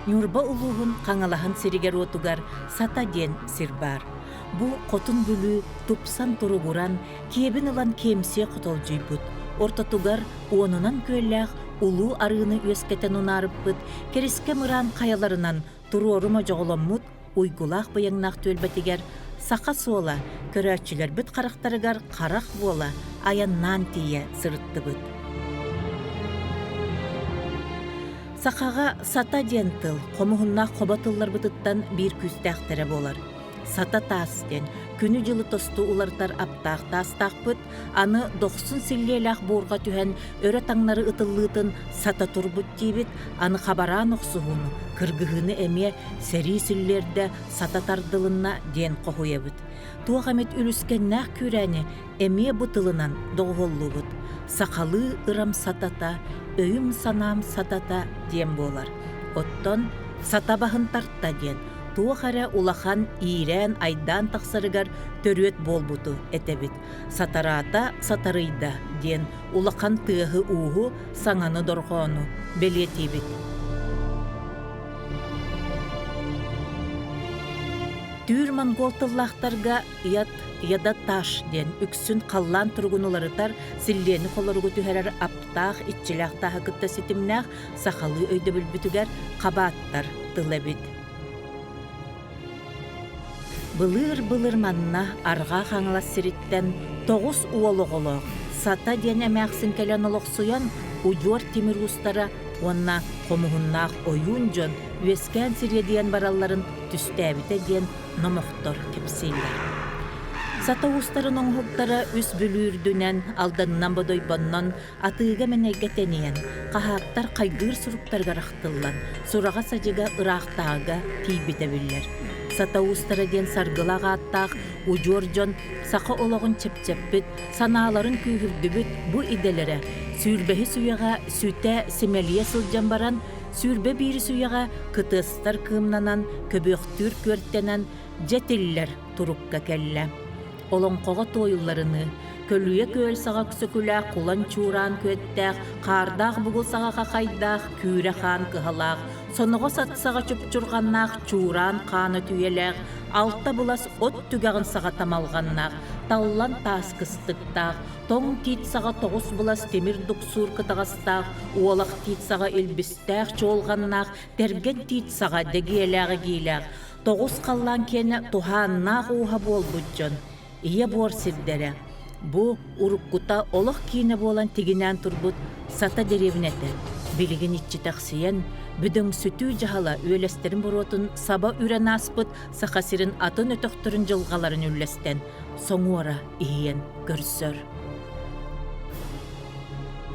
Нюрба улуғын қаңалағын сиригер отугар сата ден сир бар. Бу қотын бүлі тупсан тұруғыран, кебін ылан кемсе құтол жүйбіт. Ортатугар уонунан көлләғ улу арыны өскетен унарып бұд, кереске мыран қаяларынан тұру орыма жоғыламмыд, уйгулақ бұяңнақ төлбәтігер, сақа сола, көрәтчілер бүт қарақтарыгар қарақ бола, аяннан тие сырытты бұд. Сақаға сата ден тыл, қомығыннақ қобатылар бұтыттан бір күстәқтері болар. Сата тастен, күні жылы тосты улартар аптақ тастақ бұт, аны 90 силлелақ борға түхен өрі таңнары ұтыллытын сата тұрбыт дейбіт, аны қабаран оқсуғыны, кыргығыны әме сәрі сүллерді сата тардылына ден қоғуя бұт. Туағамет үліскен нәқ күрәне әме бұтылынан доғоллы бұт. Сақалы ырам сатата, өйім санам сатата ден болар. Оттон сата бағын тартта ден. Туақара улахан ирен айдан тақсарыгар төрөт болбуту этебит. Сатарата сатарыйда ден улахан тыгы уғу саңаны дорғону белетебит. Түр монголтыллақтарға яда таш ден үксүн қаллан тұрғынуларытар силлені қоларығы түхәрер аптақ итчілақтағы күтті сетімнәқ сақалы өйді бүлбітігер қабаттар тылабит. Былыр манна арға қаңылас сириттен 9 уолоғылық сата ден әмәқсін кәлен олық суян ұйор темір ұстара онна қомығыннақ ойын жон өскен сиреден бараларын түстәбіті ден номықтор кепсейлер. Сата ұстарын оңғықтары үс бүлірдінен алданынан бұдой боннан атыға мәнеге тәнеен қағақтар қайгыр сұруптарға рақтылан сұраға сәжеге ұрақтаға тейбіті білер. Сата ұстары ден сарғылаға аттақ ұжор жон сақы олығын чеп-чеппіт, саналарын күйірдібіт бұ иделері сүйірбәхі сүйеға сүті семелие сылжан баран, сүйірбе бейрі сүйеға кытыстар кымнанан, көбөқтүр көрттенен жетіллер тұрыққа кәлі. Олон қоға тойыларыны, көлуе көл саға күсікілі құлан чуран көттәқ, қардақ бұғыл саға қақайдақ, күйрі қан кығалақ, соныға сатсаға чүпчұрғаннақ, чуран қаны түйеләқ, алтта бұлас от түгәғын саға тамалғаннақ, таллан тас кыстықтақ, тоң тит саға тоғыз бұлас темір дұқсур кытағастақ, уолақ тит саға елбістәқ чолғаннақ, терген тит саға дегеләғі гейләқ, тоғыз қаллан кені туханнақ уға бол бұджын. Ие бор сирдері. Бұ ұрыққыта олық кейіне болан тегінен тұрбыт сата деревнеті. Білігін итчі тақсиян, бүдің сүтü жағала өлестерін бұротын саба үрен аспыт сақасырын атын өтіқтірін жылғаларын өлестен. Соңуара иен көрсөр.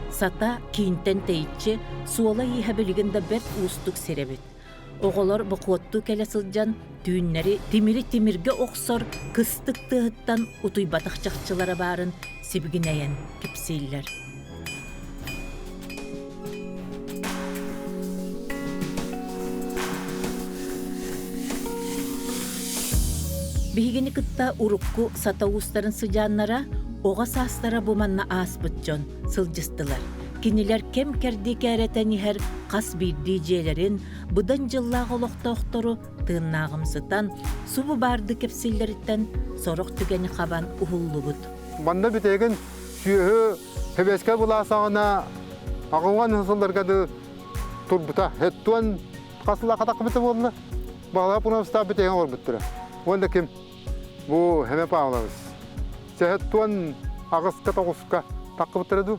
Сата кейінтен тейітші суола иха білігінде бәт ұстық серебет. Оғылар бұқуатты кәлі сылжан, түйіннері темірге оқсор, кыстық тұғыттан ұтуй батақ жақчылары барын себігінәйен кепсейлер. Бігені күтті ұрыққу сата ұстарын сыжаннара, оға састара бұманна аспыт жон сылжыстылар. Кинилер кем керді кәрәтән ихер қас бірді жейлерін, бұдан жыллағы олықта оқтыру тыыннағымсытан, субы барды кепсейлеріттен сорық түгені қабан ұғылы бұд. Банда бітеген сүйі хебеске бұласағына ағылған ұсылдырғады тұрбыта. Хеттуан қасыла қатақ біті болды. Бағалап ұнамыста бітеген ор біттірі. Онда кем бұл хеме пағылағыз. Хеттуан ағысқа тоғысқа таққы біттіреді.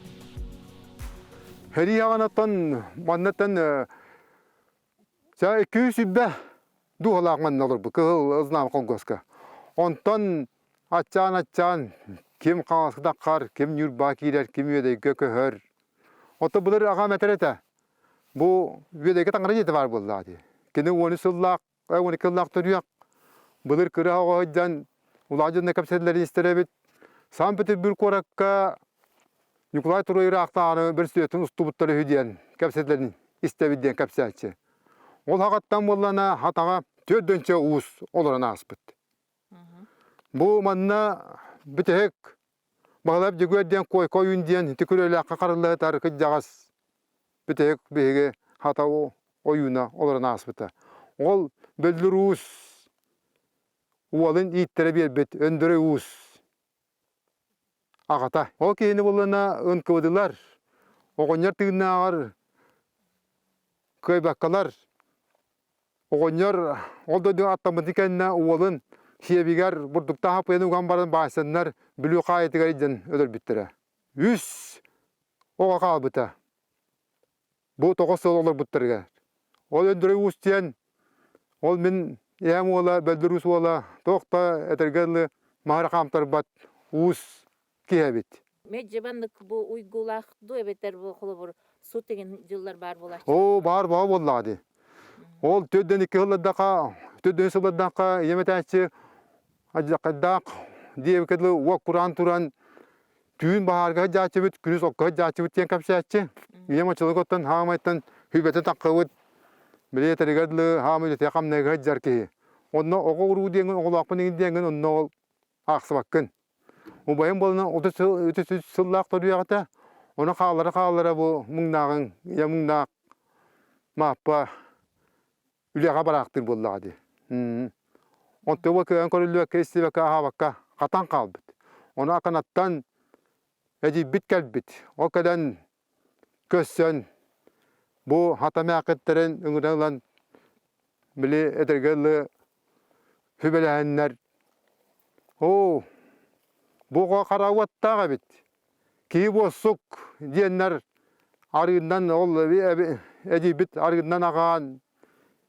Хәри ағанаттан, маннаттан, жа 200 үббә дұғылақ манн олыр бұл, кығыл ұзнам қоңғысқа. Онтан атчан, кем қаңасқыда қар, кем нүрба кейлер, кем өдейгі көхір. Оты бұлыр аға мәтір еті. Бұл өдейгі таңғыры жеті бар болды. Кені 10 сыллақ, 12 сыллақ түріяқ. Бұлыр кірі ағаға жан, ұлажын кәпсәділерін істері бет. Сан біті бір қораққа Николай Туройры ақтағаны бір сөйтін ұстубыттары өйден, кәпсетлерін істебеден кәпсәтші. Ол хақаттан болана хатаға 4-інші уыз оларына аспыт. Бұл манна бітек бағалап жегөден қой-қойын ден түкірелі аққа қарылығы тары күт жағас бітек бейге хатау oyuna olaran aspıta. Ol böldür uus. Uvalın iittere berbet, öndöre uus. Agata. O keyini bulana ön kıvıdılar. Oğonyar tığınağar. Köy bakkalar. Oğonyar oldu diyor atamatikenne uvalın. Şebigar burdukta hapıyını ugambarın başsanlar. Bülü kayetigar idden ödür bittere. Üs. Oğa kalbıta. Bu toğuz sol olur bitterge. Ol öndöre uus diyen. Ol min yem ola, böldür uus ola. Toqta etergerli mahara kamtar bat. Uus kihebit. Meccebanlık bu uygulaqdı ebeter bu qolubur su tegen yıllar bar bolar. O bar bağ bolladı. Ol tödden 2 yıldaqa, tödden yıldaqa yemetәçi ajaqadaq diye kedli wak Kur'an turan tüün baharga jaçıbıt günüs okka jaçıbıt diyen kapşaçı. Yema çılgottan hamaytan hübete taqıvıt. Bile tergadlı hamile taqam ne gajar ki. Onna oquru diyen oqlaqpın diyen onna aqsabakın. O bayım bolna ötüsü sıllaq toruyaqta. Ona qağlara bu mungdağın ya mungdaq mappa üleqa baraqtır bolladı. Onta bu köyün korullu kesti ve kahavaka qatan qalbıt. Ona kanattan edi bit kelbit. O kadan kössön bu hatamaqetlerin ıngıdan bile etergeli hübelehenler. O bu qaravatta bit. Ki bozsuk diyenler arığından ol edibit arığından ağan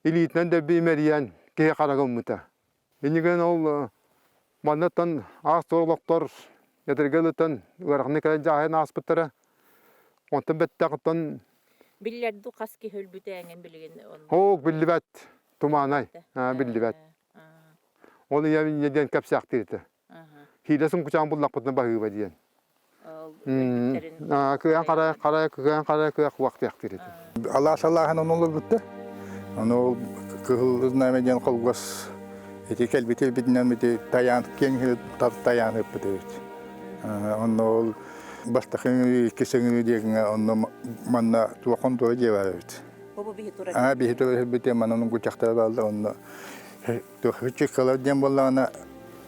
ilitinden de bilmeriyen ki qaragımıta. İnigen ol manatan ağız soruluklar yetergelitan ırakını kadar cahen aspıtlara ondan bettaqtan Billerdu qaski hölbüteğen bilgen onu. hoğuk billibet tumanay. Billibet. Onu yeden kapsaqtırdı. Hilesin kucağın bullaqpıtın bahıba diyen. Kıyan qaraya vaqt yaqtırdı. Allah sallahın onu olur bitti. Onu kıhıl nameden kolgos. Eti kelbiti bitinen biti tayan kengil tayan hep bitti. Onu bastakın kisini diye onu manna tuğan tuğu diye var. Baba bir hitura. Bir hitura bitti mananın kucakta kaldı onu. Küçük kalar diyen bollağına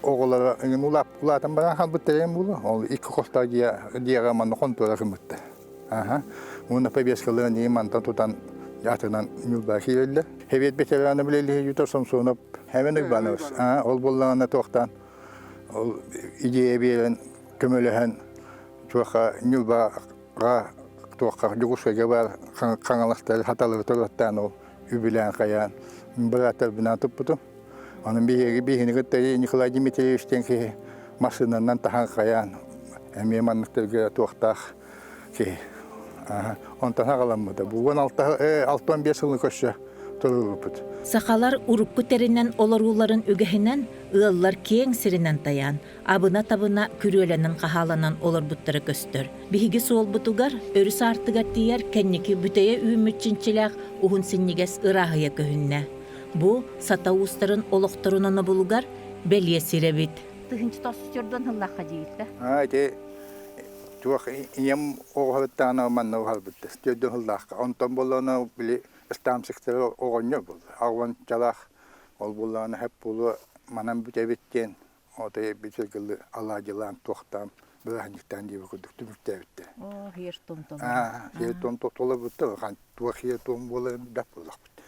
oğullara ulatan bana hal bittiren bulu. O iki kosta diye manna kontrol kımıttı. Onu pebes kalığın diye mantan tutan yatırdan yılbaşı öyle. Hevet beteranı bile yutarsam sonra hemen ıgbanırız. Ol bollağına toqtan. Ol ideye bilen kömölehen tuaqa yılbağa tuaqa yugusga var kanalakta hatalı torlattan o übilen kayan. Bıratar bina tıpputu. Onun bihini gıttayı Nikolay Dimitrievич'ten ki masınından tahan kayan. Emeğmanlıkta tuaqtaq ki ondan haqalanmadı. Bu 16-15 yılını koşa turuluput. Sakalar urukku terinden olorulların ügehinen ığıllar keң sirinden tayan. Abına tabına kürölenen qahalanan olor buttara göstör. Bihigi sol butugar, örüs artıgar diyer kenniki büteye üümütçinçilaq uhun sinniges ırahıya köhünne. Bu sata ustaların oloqtorununu bulgar belye sirebit. Tıhınçı tasıcırdan hıllaqa deyildi. Tuaq iyam oğaltana manna oğalbıttı. Tüydü hıllaqqa. Ondan bolana bile istamsıktır oğanya bul. Ağvan çalaq ol bolana hep bulu manam bütebitten. O da bitirgili Allah'cılan toqtam. Bırahnıktan diye kuduk tümükte bitti. Hier tom. Hier tom tola bitti. Tuaq hier tom bolan dap bulaq bitti.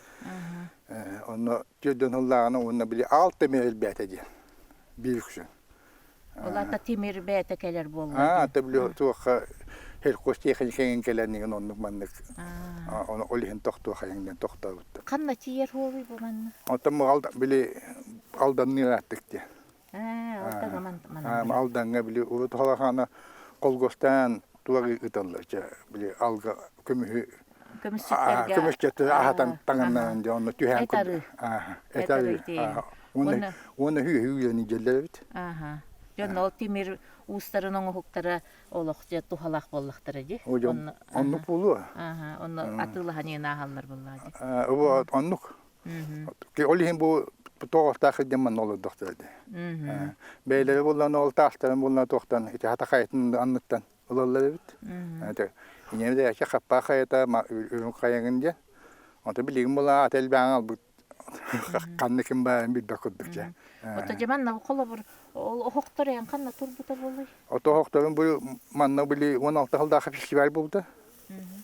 Onu tüydü hıllaqına onu bile altı meyil bete diye. Büyüksün. Ola da timir bete keler bolu. Tabii tuaq her kosti xilken keleni onu manlık. Onu olihin toqtu xayından toqta bitti. Qanna tiyer hovi bu manna. Otam alda bile aldan nirattık diye. Orta zaman. Aldan bile o toğana kolgostan tuaq itallarca bile alga kömühü kömüşçete ahatan tangandan diye onu tühen. Etarı. Onu hüyeni jellerit. Jonna timir ustarının huktara oloqja tuhalaq bollaqtara di. Onu pulu. Onu atılı hani nahallar bolladı. O onluk. Ki olihin bu toqta xidman olur doktordu. Beyleri bollan ol taxtaran bollan toqtan iti hata qaytın anlıktan olallar bit. Yine de ki xappa qayta ürün qayangınca Онта билигин була ател баңал бу канны ким баан билбек курдук же. Ото жаманна колобур ол охоктор ян канна турбута болой. Ото хохторун бу манна били 16 жылда фестиваль болду.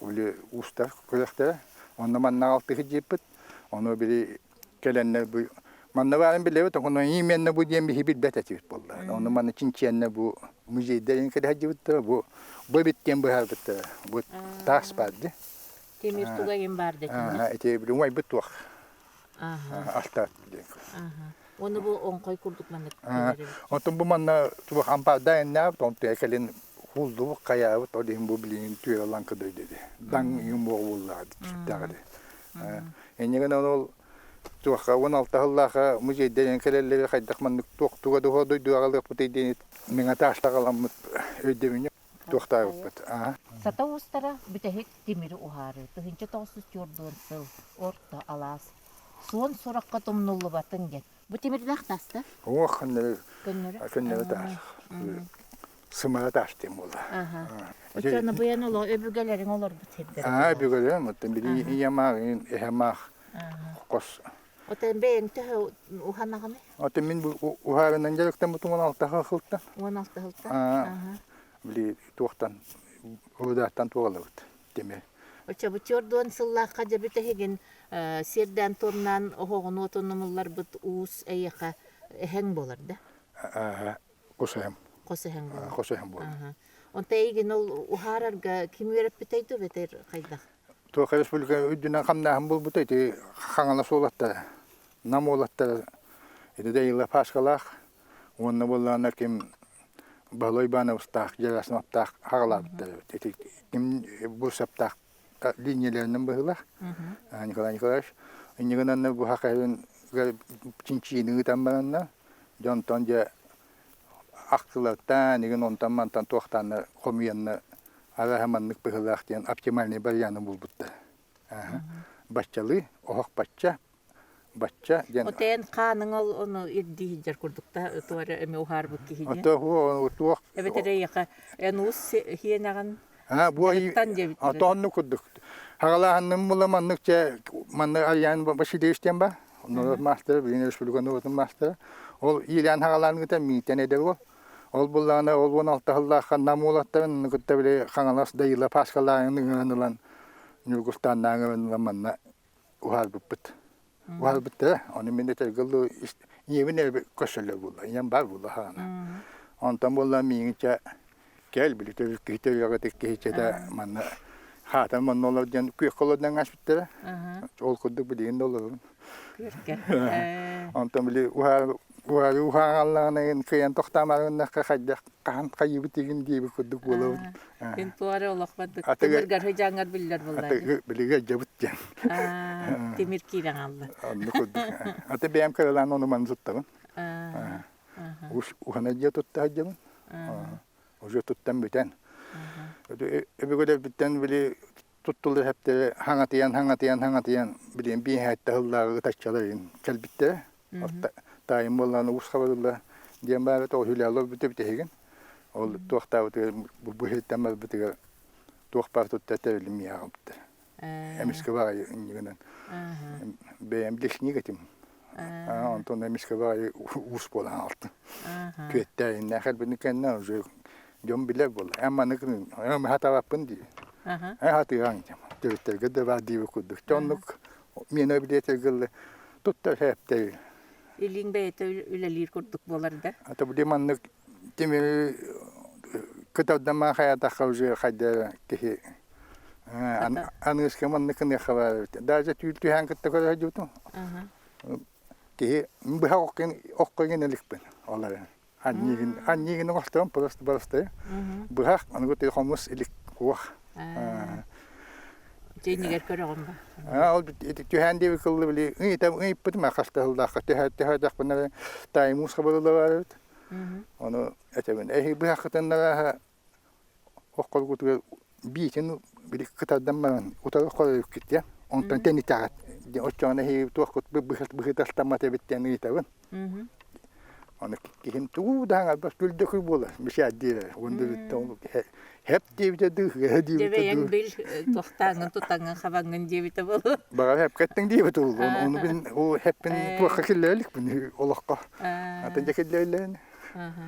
Били устар көрөктөр. Онда манна 6 жеппит. Оны били келенне бу манна барын билебит, оны именне бу дем бихибит бететибит болду. Оны манна чинченне бу музейдерин кедажибит бу биттен бу харбит. Бу тас барды. Темир тугайын бар декин. Эти били мой битух. Алта. Оны бу оңкой курдук маннык. Онтон бу манна тубак ампарда эннап, тонту экелин хулду каяабы тодин бу билин түйралан кыдай деди. Дан юм болулар читтагы. Энеген ол туакка 16 жыллага музейден келеллеге кайдак маннык токтуга догодой дуагалык бутейден миңа таштагалам өйдемине токтайбыт. Сата устара бүтехик темир ухары. Тыгынча тоосуз жордуон сыл, орто алас. Суон соракка томнулу батын ген. Бу темирден актасты? Ох, Көннөрү таш. Сымара таш дем болду. Очаны буян оло өбүгөлөрүң олор бу теддер. Бүгөлөм, оттон били иямагын эхамак кос. Отен бейин төхө уханаганы? Оттон мен бу ухарынан жарыктан бутун 16 хылтта. 16 хылтта. Били токтан урдаттан тоголот деме. Оча бу жордуон сыллакка же бүтехиген серден тоннан огогун отонумуллар бут уус эйяка эһең болар да. Косем. Косэһең болар. Косем бол. Онта эйген ол ухарарга ким вереп бүтейди бетер кайда? Тока республика үдүнөн камнаһын бул бутайты хаңала солатта. Намолатта. Эде дейла паскалах. Онна боллана ким балой бана устак, жараснаптак хагалаптар. Эти ким бурсаптак линияларынан быһылах. Николай Николаевич, иннигенен бу хакайын чинчинин тамбанна, жонтон же актылыктан, неген онтан мантан токтан комиянна арахаманнык быһылах ден оптимальный варианты булбутта. Баччалы, охок бачча ден. Отен каның ол оны ирди жар курдукта туара эме ухар бу кихине. Ото ху туак. Эбетере яка энус хиенаган. Бу атонну курдук. Хагалаһынның буламанныкча манны аян башидештен ба. Оны мастер, бин республиканы отын мастер. Ол илан хагалаһын гыта митен эдер ол булланы ол 16 жыллакка намулаттан гытта биле хаңалас дайла паскалаһының анылан Нургустаннан манна ухар буппут. Ухар бутта, оны менде тергылы евене көшөлө булла, ян бар булла хана. Онтан булла миңче кел биле китер кечеде манна хатан маннолар ден көккөлөрдөн ашыптыр. Ол кудук билген доллар. Онтан биле ухагалларнын кыян токтамарында кайда кайып деген диби кудук болот. Эн туары олохмадык. Темиргар хыжаңар биллер буллар. Билге жабыттан. Темир кирен алды. Анны кудук. Ата бем калан оны манзуттагын. Ухана же тутта жабын. Уже туттан бүтен. Эбегөлөр бүттен биле туттулар хепте хаңатыян билен би хатта хыллары таччаларын келбитте. Тайым болланы усхабылла дем бары то хүлялы бүтеген. Ол тохта бу хеттемел бүтеге тохпар тутта телми ягыпты. Эмиске бар ингенен. Бем дишнигетим. Антон эмиске бар ус болан алты. Көттә нәхәл бинекеннән уже жом биле бол. Әмма ныкын хатавапын ди. Хатыган. Төттәргә дә бар ди кудык. Тонлык мен обидетергеле тутта хепте. Илин бейте үлелир курдук болар да. Ата бу деманны темир кытадан ма хаята хавжы хайда ки анышка манны кыны хавар. Даже түлтү ханкытта көрө жуту. Ки мбха оккен эликпен. Алар. Аннигин остон просто. Бхах анготе хомус элик кох. Жеңгер көрөгөн ба. Ал түһәнде кылды биле. Ый пытма хасталда хатта бана таймус хабалар. Аны этебен бхахтанга оккол гуту битен биле кытадан ман утар колып китте. Онтан тенитагат. Оччаны туакут бхахтамате биттен итабын. Onu kim tu daha bas güldü bola. Bir şey değil. Onda bitti. Hep diye Дебеяң бил тохтаңын тутаңын хабаңын дебите болу. Bana hep kettin diye bitti. Onu ben o hep ben tuğka kirlerlik bunu olakka. Atınca kirlerlerini.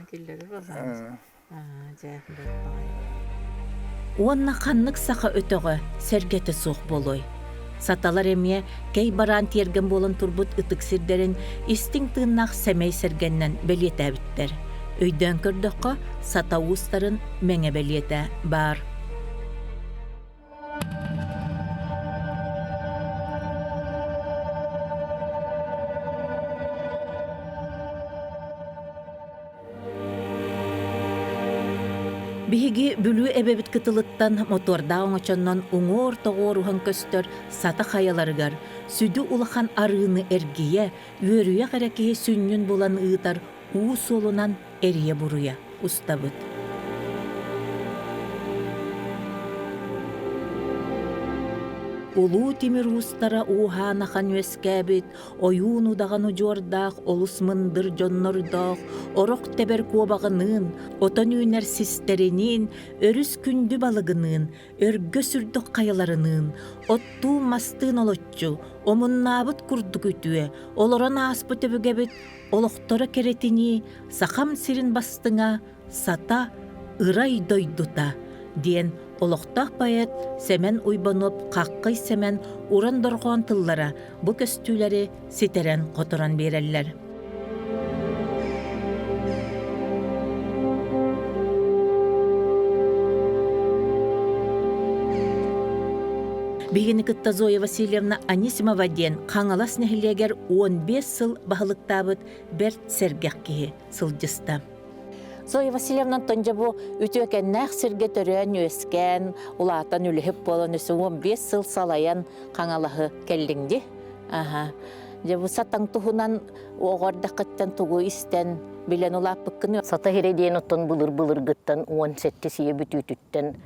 Киллери болсаңыз. Жакында. Уонна ханнык саха өтөгө сергете сух болой. Саталар эмие кей баран терген болон турбут ытык сирдерин истиң тыыннах семей сергеннен белиетебиттер. Өйдөн көрдөккө сата уустарын меңе белиете бар. Биһиги бүлүү эбебит кытылыттан моторда оңочоннон уңоор тоғоор ухан көстөр сата хаяларыгар, сүдү улахан арыыны эргие, үөрүйе қаракеhe сүннүн булан ыытар уу солунан эрие буруя устабыт. Улуу тимир устара уухаанахан өскәбит, ойуун удаган ужордаах, олус мындыр жоннордоох, орок тебер куобағынын, отон үйнер систеринин, өрүс күндү балыгынын, өргө сүрдік қайаларынын, оттуу мастыын олотчу, омуннаабыт курдук үтүе, олорон ааспы төбүгебит, олохтора керетини, сахам сирин бастыңа, сата ырай дойдута, диен олохтах байет семен уйбанып, қаққай семен уран доргон тыллара бу көстүүлери ситерен которан береллер. Бигини кытта Зоя Васильевна Анисимова ден қаңалас нехилегер 15 сыл бахылыктабыт берт сергек кихи сылжыста. Зоя Васильевна тонжабу үтөкеннәк сирге төрөн өскен, улаатан үліхіп болон өсі 15 сыл салаян қаңалағы келдіңді. Жабу сатаң туһунан оғардақыттан тугу истен билен улаап бұққыны. Сата хереден оттон бұлыр гыттан 17 сие бүтүтүттен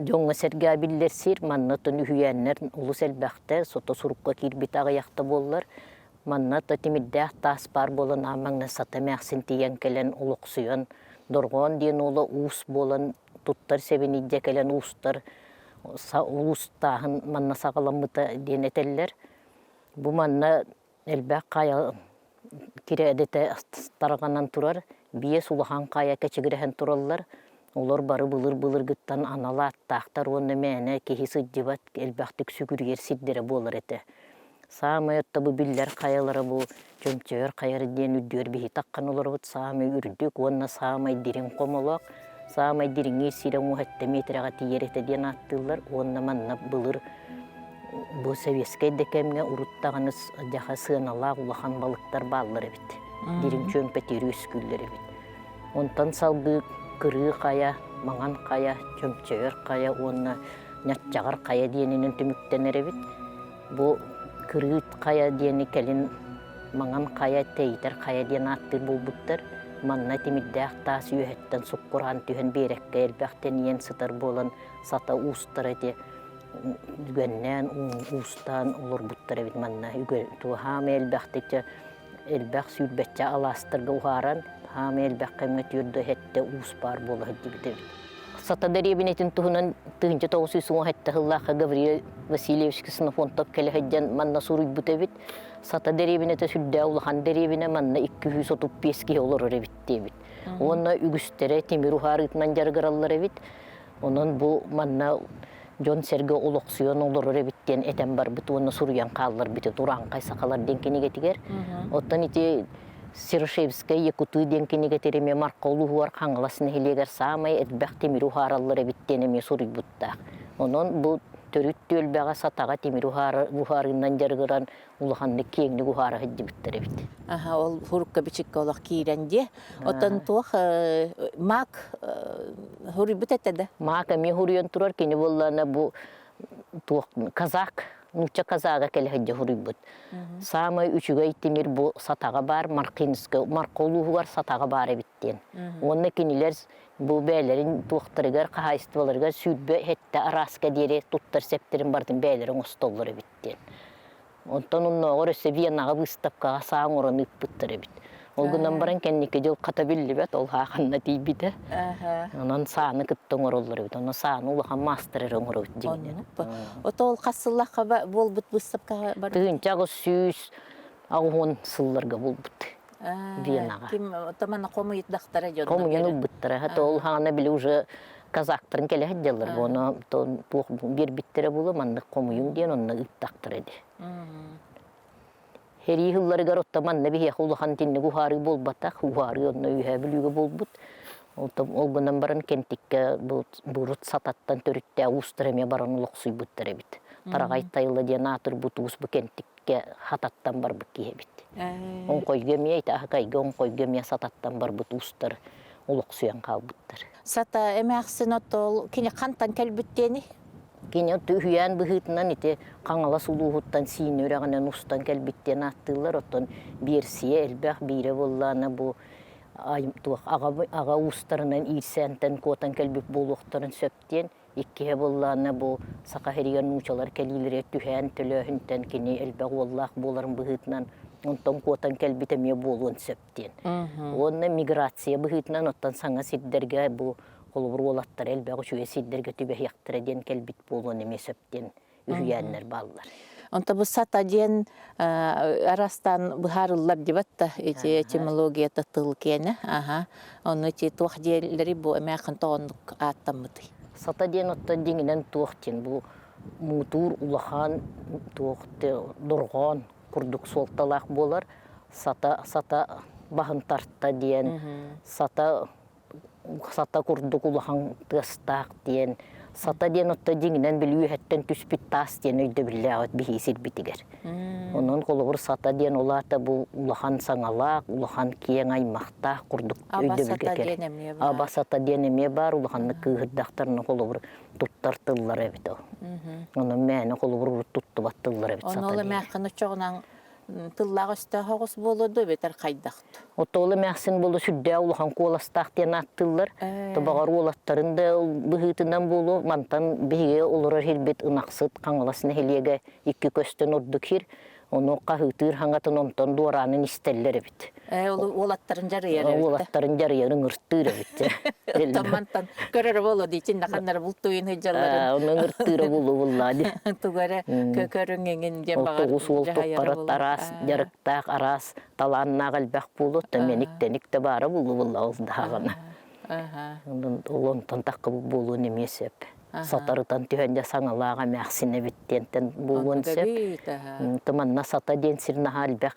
жоңға серге абиллер сир, маннатын үйәннер улус әлбәқтер, сота сурукка кирбит ағаяқта боллар. Манната тимиддәх тас бар болын амаңна сата мәқсін тиен келен улықсуян. Доргон ден олы уус болын туттар себенидде келен уустар. Уустағын манна сағаламыта ден етелер. Бұ манна әлбәқ қая кире әдеті тарғанан тұрар. Бие сулахан қая кәчігірәхен тұралар. Олар бары бұлыр гыттан анала аттақтар оны мәне кехи сыддибат әлбәқтік сүгіргер сиддері болыр еті. Самай отта бу биллер каялары бу чөмчөр каяры ден үддөр бихи таккан олар бут самай үрдүк онна самай дирин комолок самай диринги сире мухатта метрага тиерете ден аттылар онна манна былыр бу севеске декемге уруттаганыс жаха сыналак улахан балыктар баллары бит дирин чөмпетери үскүллери бит онтан салбы кырыы кая маңан кая чөмчөр кая онна нятчагар кая денинин түмүктенери бит бу кырыт кая дени келин маңан кая тейтер кая ден аттыр болбуттар манна тимиддәк тас үйеттен суккуран түһен берекке элбәктен ен сытар болан сата устар эти гөннән устан олор буттар бит манна үгө туһам элбәктече элбәк сүлбәтчә аластырга ухаран хам элбәккәмгә түрдө хетте ус бар болы дибит Сата деребинетин туһунан тыгынча тоғысы суң хетте хыллаха Гавриил Васильевич Ксенофонтов келеһеден манна суруй бутебит. Сата деребинете сүддә улахан деребине манна 235 ки олор ребиттебит. Онна үгүстере темир ухарытынан жаргараллар бит. Онон бу манна Жон Серге олоксуян олор ребиттен этем бар бит. Онна суруян каллар бит. Туран кайсакалар денкенеге тигер. Оттан ити Сирошевская якуты денкенеге тереме марколу хуар хаңласын хилегер самай этбәк темир ухараллар биттенеме суруй буттак. Онон бу төрүт төлбәгә сатага темир ухарыннан жаргыран улаханны кеңни ухары хидди биттер бит. Ол хурукка бичикка олақ кииренде. Отан туах мак хури битетеде. Мак ами хурион турар кени боллана бу туах казак Нуча казага келеһидде хурибут. Самай үчүгөй темир бу сатага бар, маркинскө, марколуу бар сатага бар биттен. Онны кинилер бу бәйләрин туктырыгар кайыстыларга сүрбө хетте араска дере туттар септерин бардын бәйләрин остоллары биттен. Онтон онно орысы Венага выставкага саң орын ыппыттыры бит. Ол гынан баран кеннике жыл ката биллибет, ол хаканна тийбите. Онан саны кыттың ороллар бит. Оны саны улахан мастерер оңорот дигенен. Ото ол кассыллакка болбут выставкага бар. Тыгынчагы сүүс агон сылларга болбут. Венага. Ким тамана комуйт дактара жонда. Комуяны буттара. Хата ол хана биле уже казактарын келе хаддалар. Бону тух бир биттере булы манны комуюн диен онна ыттактыр эди. Хери хыллары гаротта манна бихе хулахан тинне гухары болбата, гухары онна үйе билүгө болбут. Ол гынан баран кентикке бурут сататтан төрүттө устреме баран локсуй буттара бит. Тарагайтайла диен атыр бутус бу кентикке хататтан бар бу киебит. Он койгөмие айта акайга он койгөмие сататтан бар бут устар улоксуян калбыттар. Сата эмаксын отол кине кантан келбүттени? Кине түйән быһытынан ите каңала сулуһуттан сиинөрәгәнен устан келбиттен аттылар оттон бирсие элбәх бире болланы бу тух ага устарынан ирсәнтен котан келбик болуктарын сөптен икке болланы бу сакаһеригән нучалар келилере түйән төлөһүнтен кине элбәг боллах боларын быһытынан онтон котан келбитеме болуын сөптен. Онна миграция быһытынан оттан саңа сиддерге бу колбур олаттар элбәг үчүгө сиддерге түбе яктыра ден келбит болуын эме сөптен үйәннер баллар. Онта бу сата ден арастан быһарыллар дибатта этимология тыл кене. Оны ти тух диелери бу эмакын тоонлук аттамыты. Сата ден оттан деңинен туохтен бу мутур улахан туохте дурган курдук солталак болар. Сата бахын тартта ден, сата курдук улахан тыстак ден, сата ден отта деңинен билүү хеттен түспит тас ден өйдө биләгәт бихисир битигер. Онон колобур сата ден олата бу улахан саңалак, улахан киең аймакта курдук өйдө билгер. Аба сата ден эме бар, улаханны кыгырдактарны колобур туттартыллар эбит о. Онон мәне колобур тутту баттыллар эбит сата. Онол мәккән чогынан тыллагыста хогус болоду бетер кайдакт. Отолы мәхсин болу сүддә улахан коластак ден аттыллар. Табагар улаттарында быһытынан болу мантан биге олорор хилбет ынаксыт каңласына хелеге икки көстөн ордукир. Оны кахытыр хаңатын онтон дуаранын истеллер бит. Олаттарын жарыяр бит. Олаттарын жарыярын ырттыр бит. Тамантан көрөр болу дейчин накандар бултуйын хыжаларын. Оны ырттыр болу буллады. Тугара көрүнгенген же багар. Ол тоққарат арас, жарықтақ арас, таланна қалбақ болу, тәменік те бары болу бұллауыздағына. Ол онтан таққы болу немесеп. Сатарытан түйенде саңалаға мәқсіне біттентен болуын сеп. Тыманна сата денсіріні қалбақ.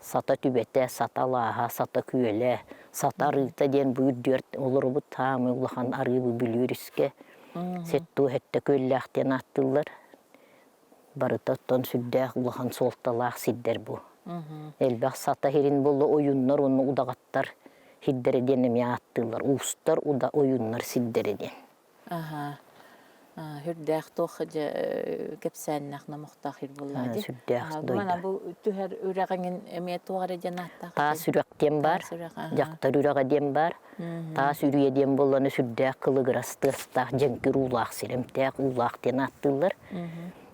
Сата түбете, сата лаға, сата күйеле, сата арыта ден бұйырдерт. Олар бұд тамы ұлақан арыбы білюріске. Сетту хетті көлләқтен аттылар. Барытаттан сүддәк улахан солталақ сиддер бу. Элбәк сата херин болу ойыннар, оны удағаттар хиддереден эме аттылар. Устар уда ойыннар сиддереден. Хүрдәк тох кепсәннәк намыктах хир буллады. Сүддәк дойда. Мана бу түһәр үрәгәнген эме тугары җанатта. Та сүрәктен бар, жактар үрәгәден бар. Та сүрүеден болланы сүддәк кылыгырас тыстак җенкер улак сиремтәк улактен аттылар.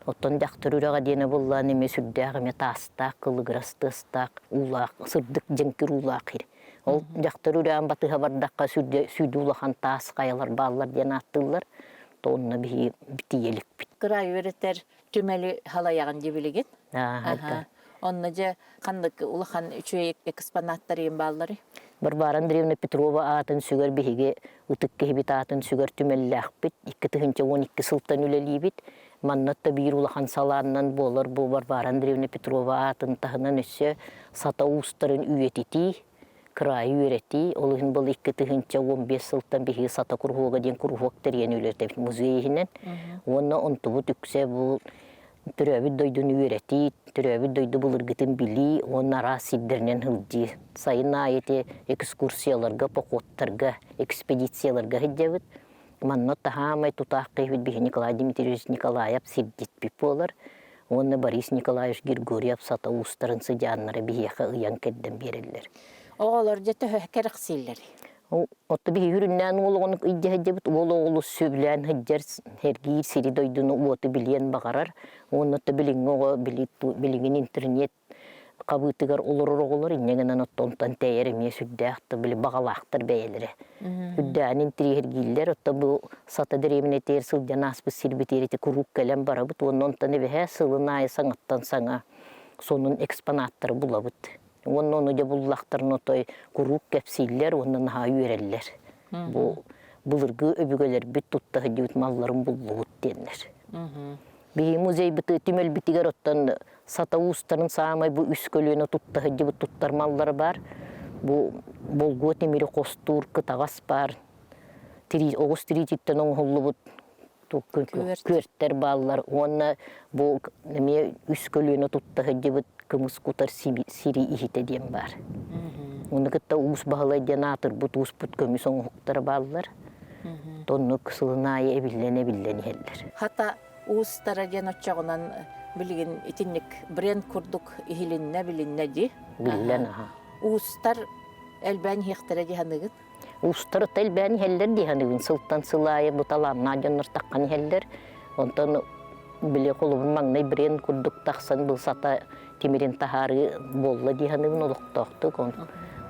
Оттон жактар үрәгәден болланы эме сүддәк эме тастак кылыгырас тыстак улак сырдык җенкер улак хир. Ол жактар үрәгән батыга бардакка сүдү улахан тас каялар баллар ден аттылар. Тонна битиелик бит. Кырай өретер түмәле халаягын дибилеген. Онны же кандык улахан үчү экспонаттар ем баллары. Барбара Андреевна Петрова атын сүгөр биһиге утыкка хибит атын сүгөр түмәлләк бит. 2-12 сылтан үлели бит. Маннатта бир улахан саланнан болар бу Барбара Андреевна Петрова атын тахынан өссө сата устарын үйетити. Край үйрети, олығын бұл 2-15 сылттан бігі сата курғуға ден курғуқ терген үйлерді музейінен. Оны онтуғы түксе бұл түрәбі дойдың үйрети, түрәбі дойды бұл ұргытын білі, оны ара сиддернен хылды. Сайын айеті экскурсияларға, походтарға, экспедицияларға хыджабыд. Манна тахамай тутақ қейбіт бігі Николай Дмитриевич Николаев сиддет біп олар. Оны Борис Николаевич Григорьев сата устарын сыдянлары бігі ұян кәдден берелер. Оғалар жете керек силleri. Отты bir yüründen oğlunu iddiğe oğlu söbülen hıccar hergir seri doyduğunu oğlu bilen bakarar. Onu da bilin o bilin internet кабытыгар олорор оголор иннеген оттонтан тәйереме сүддәхты били багалактыр бәйләре. Үддәнин тригергиллер отта бу сата деремине тер сылдан аспы сирбитерите курук келем барабыт оннон бе сылына саңаттан саңа сонун экспонаттары булабыт. Оннон да буллактырын отой курук кепсиллер оннан ха үйреллер. Бу булыргы өбүгөлөр бит туттагы дибит малларын буллубут денер. Би музей бит тимел битигер оттан сата устарын самай бу үскөлөнө туттагы дибит туттар маллары бар. Бу болгу темири костур кытагас бар. Огус трититтен оңхоллубут күрттер баллар. Онна бу неме үскөлөнө туттагы дибит кымыс кутар сири ихите дем бар. Оны кытта уус багалай денатыр бут уус бут көмүс оңхоктар баллар. Тоннук сылынайы эбиллене хеллер. Хата уустара ден оччогунан билген итинник бренд курдук ихилинне билинне ди. Биллен аха. Уустар элбен хехтере диханыгыт. Уустар элбен хеллер диханыгын сылтан сылайы буталанна жаннар таккан хеллер. Онтон биле колубун маңнай бренд курдук таксан бул сата темирин тахары болла диханыгын олуктоктук.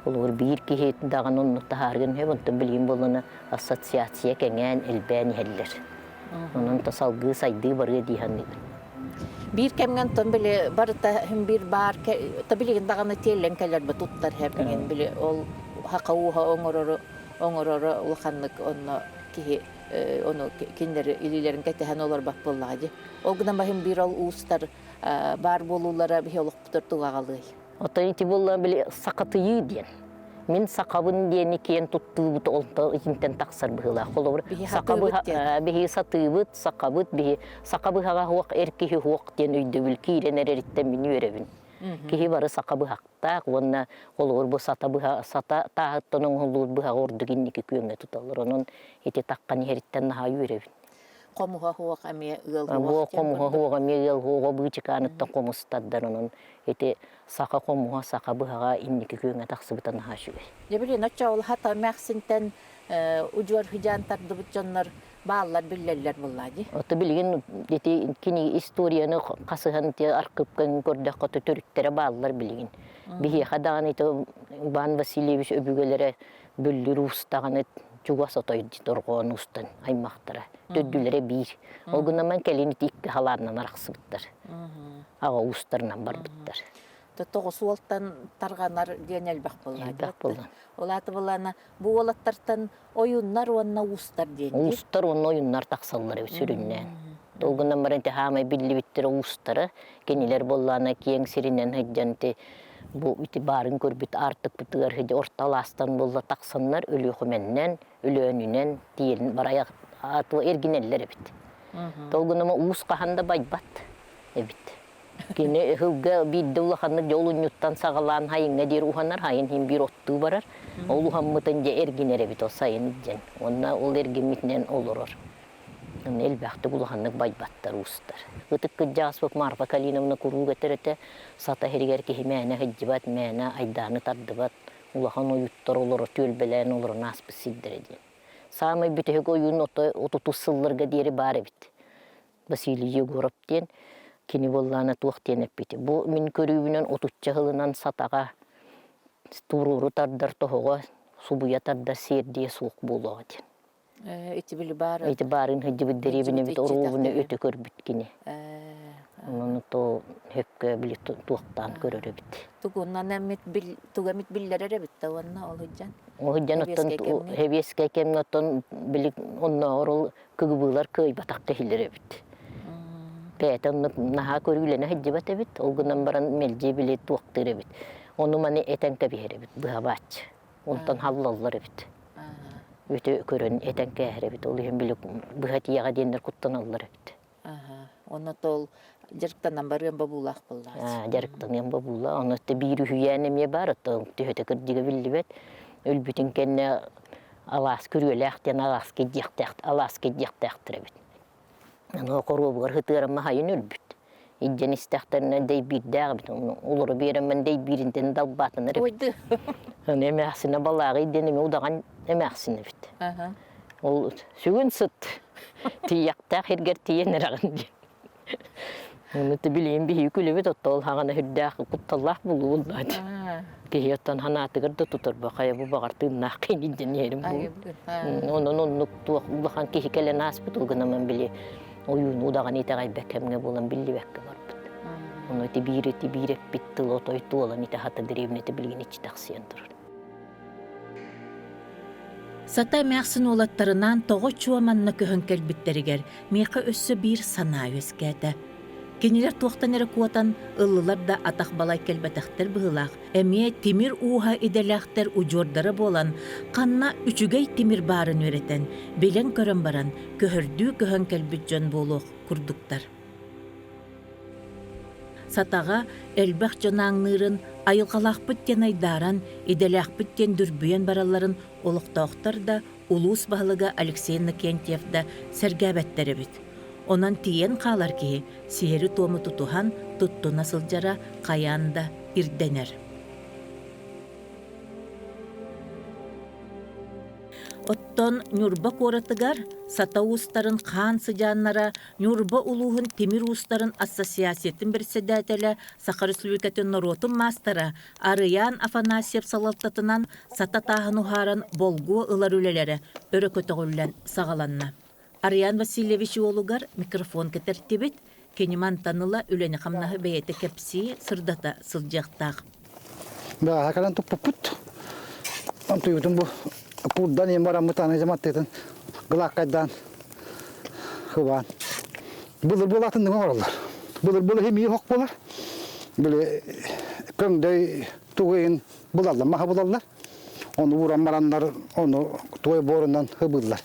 Olur bir ki dağın onu tahargın hep onu bileyim bolunu asosiasiya kengen elbeni heller. Onun da salgı saydığı barı dihanı. Bir kemgen ton bile barıta hem bir bar tabii dağını tellen keller batuttar hepingen bile ol hakavuha oңororo ulhanlık onu ki onu kinleri ililerin ketehen olur bak bolladı. O günden bahim bir ol uustar bar bolullara bir yoluk tuturtuğalı. Otan iti bolla bile sakatıyı diyen. Min sakabın diyeni kiyen tuttuğu olta ikinten taksar bıhıla. Kolor bihi satıbıt sakabıt bihi sakabı haga huak erkihi huak diyen öydü ülkiyle nereritten bini verevin. Kihi barı sakabı hakta onna kolor bu sata tahattonun olur bıha ordu ginniki köyüne tutalır onun iti takkan heritten naha verevin. Komuha huak amiye ığıl huak. Komuha huak amiye ığıl huak bıçıkanıtta komustaddan onun iti saka komuha saka bıhaga inniki köyüne taksıbıtan naha şüve. Jebili naça ol hata meksinten ucuar hücan tardı bütcanlar bağlar billerler bulladı. Otu bilgin iti kini istoriyanı kasıhan ti arkıpkan gördük katı törüktere bağlar bilgin. Bihi hadan iti Ban Vasilyevich öbügelere büllür ustağını Çugas otoydu torğun ustan aymaktara. Töddülere bir. O günden kelini tik halarından araqsıbıttır. Ağa ustarından barbıttır. Toğus oltan targanar diyenel bak bulladı. Bak bulladı. Olatı bullana bu olattartan oyunlar onna ustar diyendi. Ustar onna oyunlar taksalları sürünnen. O günden barınti hamay billi bittir ustarı. Keniler bullana kiyen sirinden hıccanti bu itibarın körbüt artık bıtığır hıcı ortalastan bulla taksanlar ölü hümenden, ölü önünen diyelim baraya atı ergineller ebit. O günden uus kahanda baybat ebit. Kine hıvga bir devlahanlık yolun yuttan sağalan hayın nedir uhanar hayın him bir ottuğu barar. Olu hammıtınca erginer ebit o sayın idjen. Onna ol erginlikten olurur. Elbette bulahanlık baybattar ustar. Gıtık kıcağız bak marfa kalinamına kuru getirete sata heriger ki himene hıccibat mene aydanı tardıbat. Ulahan oyuttar olur, tölbelen olur, nasbı sildir edin. Samay bütehek oyun otutu sıllarga diyeri bari bit. Vasiliye gorop diyen kini bollana tuğ diyen hep biti. Bu min körübünen otutça hılınan satağa tururu tardar tohuğa subuya tardar ser diye soğuk buluğa diyen. İtibarın hıcı bir derebine bit oruğunu öte kör bitkini. Onu to hepke bile tuğtan körür bit. Tuğundan emit tuğamit billere bit de onna ol hıccan. O hıccan otan heviyeske kemne otan bilik onna orul kıgıbılar köy batak tehillere bit. Peyten naha körüyle hıcı bat bit. O günden baran melci bile tuğtire bit. Onu mani etenke bihere bit. Bıha baç. Ondan hallallar bit. Öte körün eten kehre bit oluyor bilik bıhati yağa diyenler kuttan alır bit. Onu tol jarıktan barın babulak bulladı. Jarıktan yan babula onu te bir hüyenem ye bar ta tühete kırdiga billibet ölbütün kenne alas körüleğten alas kejekter bit. Onu koru var hıtırım mahayın ölbüt. İcen istekten dey bir dağ bit olur berem dey birinden dalbatın rep. Oydu. Ne mehsine balağı deneme udagan emehsine bit. Ol sügün sıt. Tiyakta herger tiyen rağın. Onu bileyim bir külübü tuttu hagana hüddâ kutallah bulun hadi. Kihiyattan hanatıgır da tutar bakaya bu bağırtığın naqin idin yerim bu. Onun tuğ ulahan kihi kele nasip tulganaman bile. Oyun udağan ite bekemge bulan billi bekke var. Onu tibire bitti lotoy tuolan ite hatta direvne te bilgin içi taksiyandır. Сата мәхсін олаттарынан тоғы чуаманна көһін кәлбіттерігер, меқі өссі бір сана өскәді. Кенелер тоқтан әрі куатан ылылар да атақ балай кәлбәтәқтер бұғылақ, әме темір уға иделәқтер ұжордары болан, қанна үчігей темір барын өретен, белен көрін баран, көхірді көһін кәлбіт жон болуқ күрдіктар. Сатаға әлбәқ жанаңнырын, айылғалақ бүттен айдаран, иделәқ бүттен дүрбүйен бараларын олықтауқтар да улус бағылыға Алексей Накентьев да сәргәбәттері бүт. Онан тиен қалар ки, сиері томы тұтухан тұтту насыл жара қаянда ирденер. Оттон Нюрба коратыгар сата устарын қан сыжаннара Нюрба улуғын темир устарын ассоциациятын бірседәтелі Сахар Республикатын Норотын мастера Арыян Афанасьев салалтатынан сата тағын ұхаран болғу ылар үлелері өрі көтіғілен сағаланна. Арыян Васильевич олугар микрофон кетертебет, кенеман таныла үлені қамнағы бәйеті кәпсі сырдата сылжақтақ. Bah, kalian tuh puput. Antu itu bu, pudan yang marah mutan aja mati kan, gelakat kawan. Bulur atın dengan orang. Bulur hemi hok bular. Böyle keng day tuğin bularlar, maha bularlar. Onu vuran maranlar, onu tuğay borundan hıbırlar.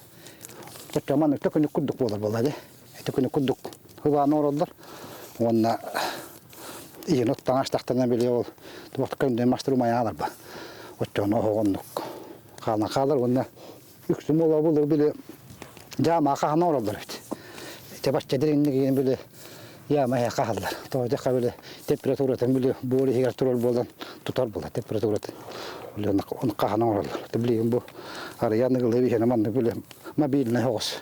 Kocaman işte kuni kudduk bular de. İşte kuni kudduk hıvan orallar. Ona iyi noktan açtıktan bile ol. Tuğat kende master umayalar ba. Oçonu hoğunduk. Kalır onda yüksüm ola bulur bile cama kahana orallar işte. İşte başça derinliğini bile yağmaya kaharlar. Toğacak böyle temperatürden bile boğulu higar turul boldan tutar bola temperatürden. Onu kahana orallar. Tabii bu arayan nıgılı bir hemen böyle mobilne hoş.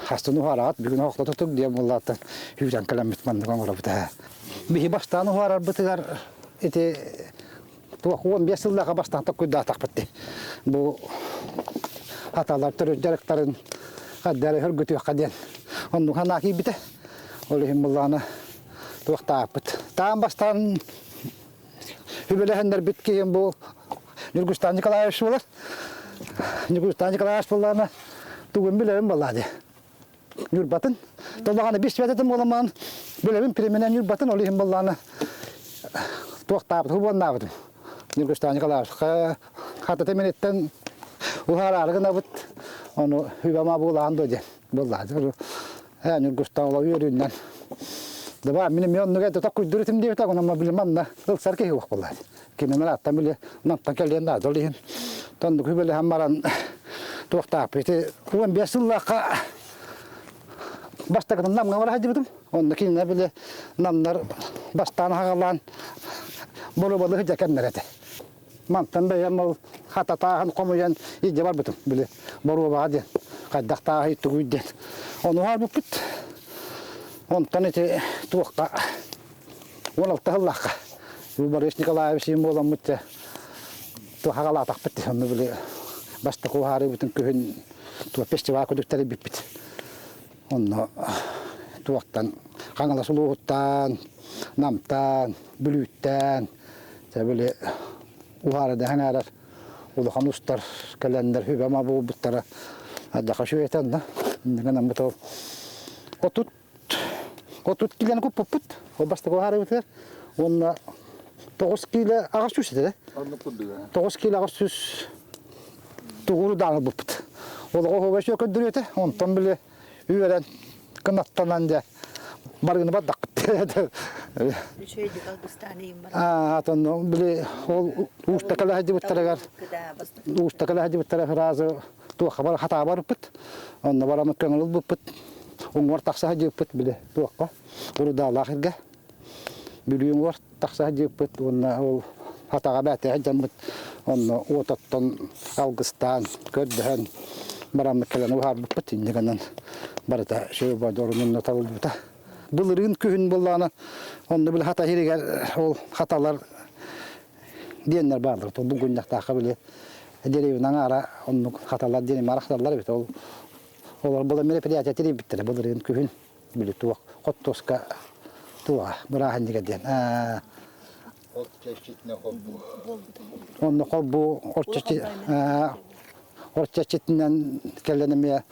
Hasta nuharat bir gün hafta tutuk diye mullatan hücren kalamet mandık orada. Bir baştan nuharar bitigar eti tuğun bir yıllığa baştan takuyda takpattı. Bu hatalar türcülüklerin kaderi hırgütü kadyen. Onun hanaki bite. Olihim mullana tuğ takpat. Tam baştan hübelehenler bitkiyen bu Nürgüstan Nikolayev olar. Nürgüstan Nikolayev olarına tuğun bilerim vallahi. Nürbatın. Dolağını bir svetetim olaman bilerim primenen nürbatın olihim vallana tuğ takpat hubon navadım. Nürgüstan Nikolayev. Hatta temin etten uhararıgına bit. Onu hübama buğulan doydu. Vallahi. Nürgüstan ola yürüyünden. Daba benim yanına da takut dürütüm diye takun ama bilmem ne. Ilsar ki yok vallahi. Kimi meraktan bile namtan kelden daha dolihin. Tanıdık böyle hamaran tuğta pete. Ulan bir yıllığa başta kadın namga var hadi bitim. Ondaki ne bile namlar baştan hagalan bolu bolu hiç kennerete. Mantan beyamal hatta tahan komuyan iyice var bitim bile boru bağdı. Kaddakta hiç tuğuydu. Onu var bu pit. Ondan ete tuğka. Onal tahallaka. Bu Boris Nikolayev simbolan mutta tuğhagala takpetti onu bile basta kuhari bütün köyün tuğ festival kudukları bipit. Onu tuğaktan kangala suluğuttan, namtan, bülütten, böyle uharada henarar uluhan ustar kalender hübama bu buttara adda kaşuyetan da dengan betul Otut kilan ku puput, o basta ko hari betul. Ona 9 kilo Ağustos dedi. 9 kilo Ağustos tuğuru dağıl puput. O da o beş yok duruyordu. Ondan bile üveren kanattan da bargını badak. Şeydi Ağustos'tanıyım ben. Atan bile o ustakala hacı butaragar. Ustakala hacı butaragar razı tu haber hata var puput. Onda bara mekkanıl puput. Umur taksa hajib put bile tuakka urda lahirga bilium war taksa hajib put onna hata gabate hajamut onna otattan Augustan ködden baram kelen har put inganan barata şöyle badorun tavul buta Былырын күһүн булланы. Онда бил хата хирегер ол хаталар диеннер бардыр. Тол бу күндәктә биле деревнең ара онны хаталар дине марахтарлар бит ол. Олар була мероприятие тирип биттер. Былырын күһүн биле туак коттоска туа брахан дигән. От чечитне хоббу. Онны кобу орчачитнен келленеме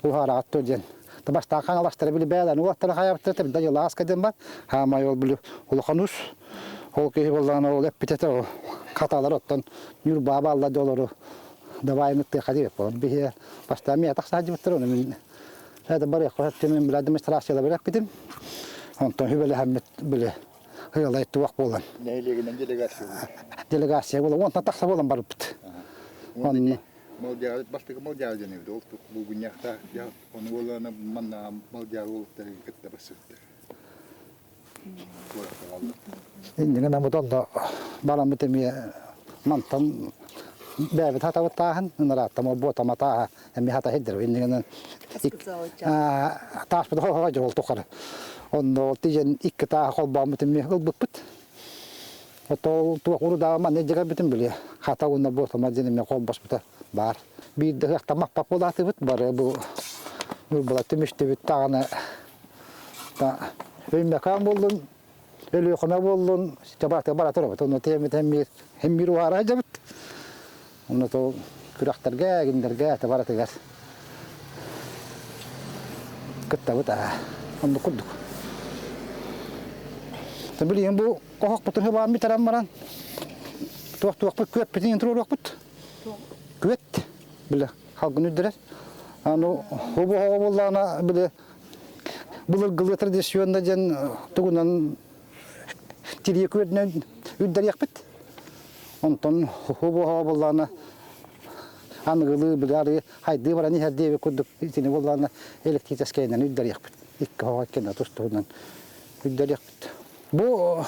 ухара аттоден. Табаста каңалаштыр биле бәлән уаттыр хаяптыр да ялас кадем бар. Хама йол биле улханус. Ол ки болланы ол эпитетер каталар оттан юр баба алла долору. Давайны те хадип бол. Бие башта ми атак саҗи биттер оны мин. Хәдә бар я кат темен биле администрациялар берәп битим. Онтон хүбеле хәммет биле. Хыялай туак булган. Нәйлегеннән делегация. Делегация була, онтон такса булган барып бит. Онны Молдия, баштыгы Молдия дөнү дә ул бу günнәктә я оны буланы манна Молдия ултыр китте басытты. инде гана бутонда балам битеме мантан бәбит хата ватахан нарата мо бота мата эми хата хеддер инде гана таш бу хо жол токар онно тиген икки та холба битеме гылбыт ото ту урда мане жага битем биле хата уна бота мадине колбас бита бар бир дагы тамак папулаты бит бар бу бала темиште бит тагына та Öymekam boldun, ölü yokama boldun, çabartı bara turabıt, onu hemmir uara jabıt. Onu to küraktarga, ginderga, tabaratigar. Kıttabıt, onu kudduk. Tabi bu kohak putun hıban bir taram maran. Tuak put küvet pitin intro put. Küvet, bile halkın üddirer. Anu hubu hava bollana bile Bulur gılı tradisyonda jen tugunan tiriye küvetine üddер yakbit. Ondan hubu hava bollana an gılı bilari haydi barani her diye kudduk içine bollana elektrik askerinden üddер yakbit. İlk hava kena tustuğundan üddер yakbit. Bu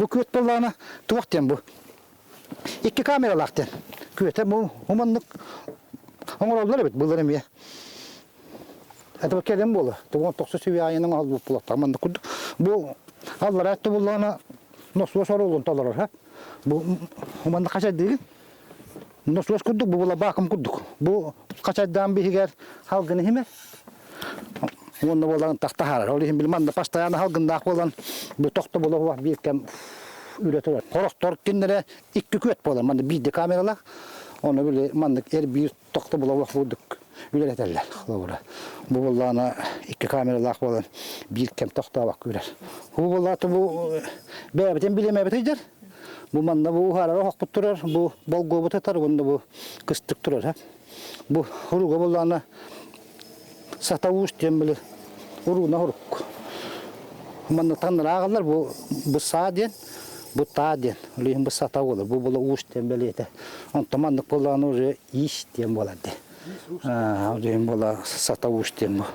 küvet bollana tuakten bu. İki kamera lakten. Küvete bu humanlık oңороллар бит булар эме. Это келем болу. Тогон 90 айының алып булат. Мында куд. Бу аллар айтты булганы носуа соролун талар, ха. Бу мында кача деген. Носуа кудук бу була бакым кудук. Бу качадан бигер халгын хеме. Онда болған тақтахар. Ол ехін білманды постоянно халгында болған бұл тоқты болуға бейкем үйретілер. Қорықтор кендері 2 көт болар. Манда бейді камералар. Оны біле мандық әр бейір тоқты болуға бұлдық үйретілер. Бұл болғаны 2 камералар болған бейкем тоқтауақ көрер. Бұл болғаты бұл бәбітен білеме бітейдер. Бұл манда бұл ұғарар оқ бұт тұрар. Бұл болғы бұт етар. Онда бұл кыстық тұрар. Бұл ұруға болғаны Сатауш тембеле уруна хурук. Манна таннар агалар бу саден, бу таден. Лейм бу сатаула, бу була уш тембеле те. Онта манна болан уже иш тем болады. Лейм була сатауш тем.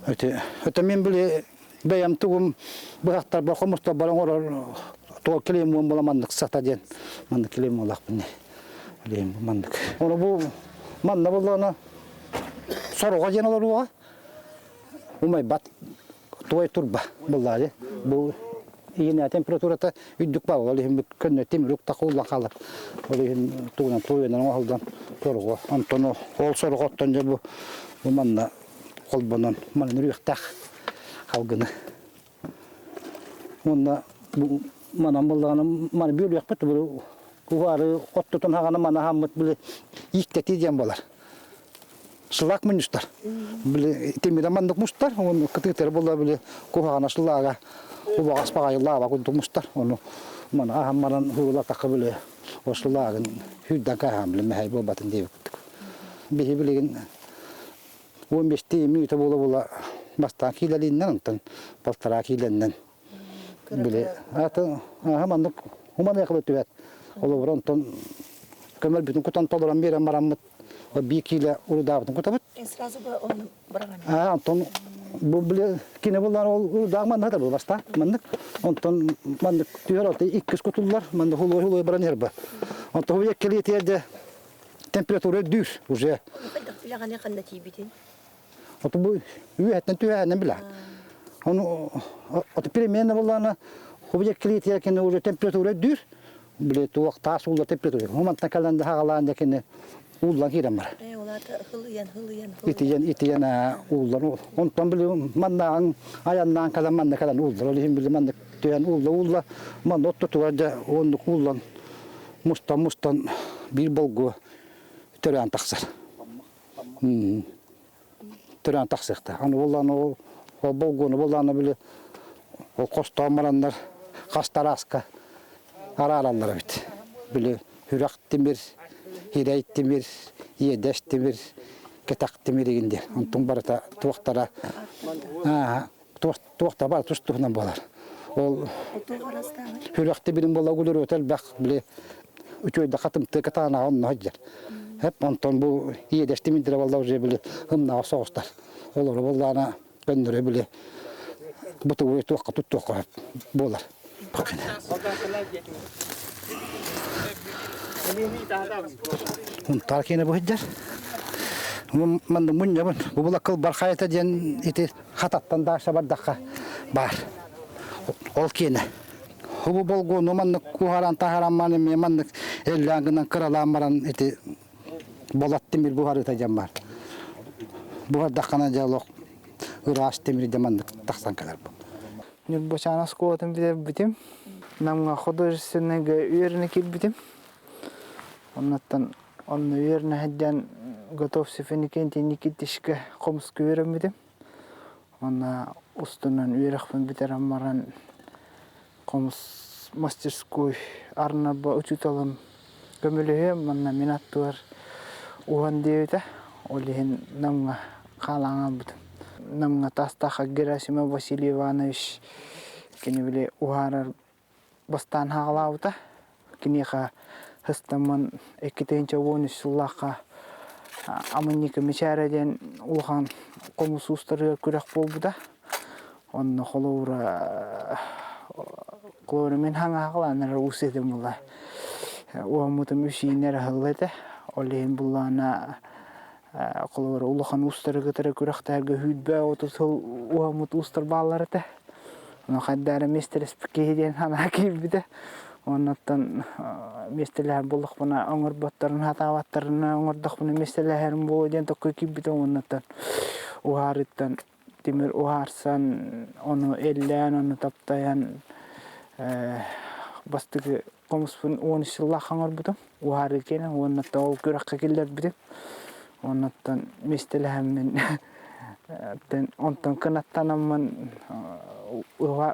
Өте мен биле бәям тугум бахтар ба хомуста бараңор то келем була манна сатаден. Манна келем улак бине. Лейм манна. Оны бу манна болана Сороға женалар уға. Умай бат той турба буллары. Бу ийне температурата үддүк ба. Ол эми көндө темирлик такуулла калып. Ол эми тугунан тойынан алдан торго. Антоно ол сорготтон же бу манна колбонон мана үрүктак калгыны. Онда бу мана булганы мана бөлөк бит бу кугары оттотон хаганы мана хаммыт биле ийктети дем болар. Шылак мыныстар. Биле темирден мандык мустар, оны кытытыр болла биле кухагана шылага. Уба аспага яллага кундук мустар. Оны мана ахаммаран хула такы биле ошлагын хүддән кахам биле мехай болбатын деп. Бихи билеген 15 минут бола бастан килелиннен антан полтора киленден. Биле ата ахамандык humana yakıp ötüvet. Olu ronton kömel bütün kutan toluran bir maramut bir kilo ulu dağıtın kutabıt. Sразу бы он брал. Антон bu bile kine bunlar ulu dağman hada bu basta mandık. Ondan mandık diyor orada iki kutullar mandık hulu baran yerba. Ondan bu yakeli yerde temperatürü düş уже. Bilagane kanna tibitin. Otu bu üyetten tüyenden bile. Onu otu перемена болана объективит якене уже температура дүр. Биле туак тас улда температура. Моментна каланда хагалан якене улдан кирем бар. Олар hılıyan. Итиен улдан. Онтан биле маннан аяннан калан манна калан улдар. Олим биле манна тüyen улда ман оттутуарда онду улдан мустан bir bolgu törän taksar. Törän taksakta. Аны болланы o bolgunu bolланы биле o kostamaranlar kastaraska aralanlar bit. Bile hürak demir, hirayt demir, yedeş demir, ketak demir degende. Ondan barata tuaqtara. Tuaqta bar tustuğundan bolar. Ol hürak demirin bola gulur ötel bak bile üçöyde katımtı katana onun haccar. Hep ondan bu yedeş demirdir vallahi уже bile hımna soğustar. Olur bollana göndere bile bu tuğu tuaqta tuttuq bolar. Bakın. Untar kene bu hidder. Man da munya ban. Bu bulakal barxayata diyen iti hatattan da sabardakka bar. Ol kene. Bu bolgonu man kuharan taharan man man ellangından kıralamaran iti bolat demir bu harita jambar. Bu hardakana jalok uras demir jaman taksan kadar bu. Nür boşana skotum bitim. Namga художественныйга үйеріне келбедім. Оннаттан оны үйеріне хәдден готовсы феникенте никеттешкі қомысқа үйерімедім. Онна ұстынан үйеріқпен бітер аммаран қомыс мастерской арна ба үтіталым көмілігі. Онна минаттуар уған дейді. Олеген намға қалаңа бұдым. Намға тастақа Герасима Василий Иванович кені біле уғарар бастан хагалаута кинеха хастаман экитенче вониш суллака аманника мечараден улхан комусустары күрәк болбуда. Онны холовра клоремен хангагаланар уседем була. Уамутым үшинер хыллады. Олен булана холовра улхан устары гытары күрәктәргә хүдбә отысыл уамут устар балларыты. Onu kadar mestres pikirden hana kibide. Ondan mesleler bulduk buna onur battarın hatavatlarına onurduk buna mesleler boğacan tokku kibide ondan. Uharıttan demir uharsan onu elleyen onu taptayan bastığı komuspun 13 yıllık onur budum. Uharıken ondan o kürakka gelir bidim. Ondan mesleler hemen ondan kanattanamman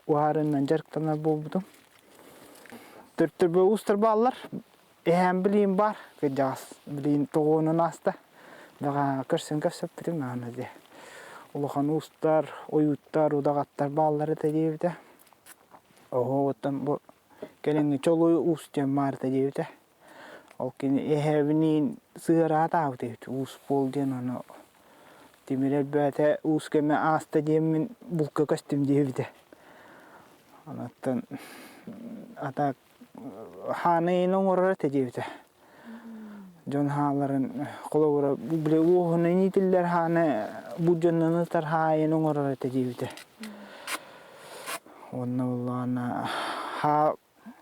uharından jarıktanlar boğdum. Türtürbe ustar bağlar. Hem bileyim var. Gecas bileyim toğunun hasta. Dağa kırsın kapsap bitim anı de. Uluhan ustar, oyuttar, udağattar bağları da deyivde. Oho otan bu geleni çoluğu ustayan var da deyivde. O kini ehevinin sığıra hatav deyivde. Us bol diyen onu. Demir elbette uskeme asta diyemin bulka kastım deyivde. Anlattan ata hanayın oğurları deyivde. John Hallar'ın kolora bile uğuna nitiller hane bu canını tar hayın oğurları deyivde. Onunla ha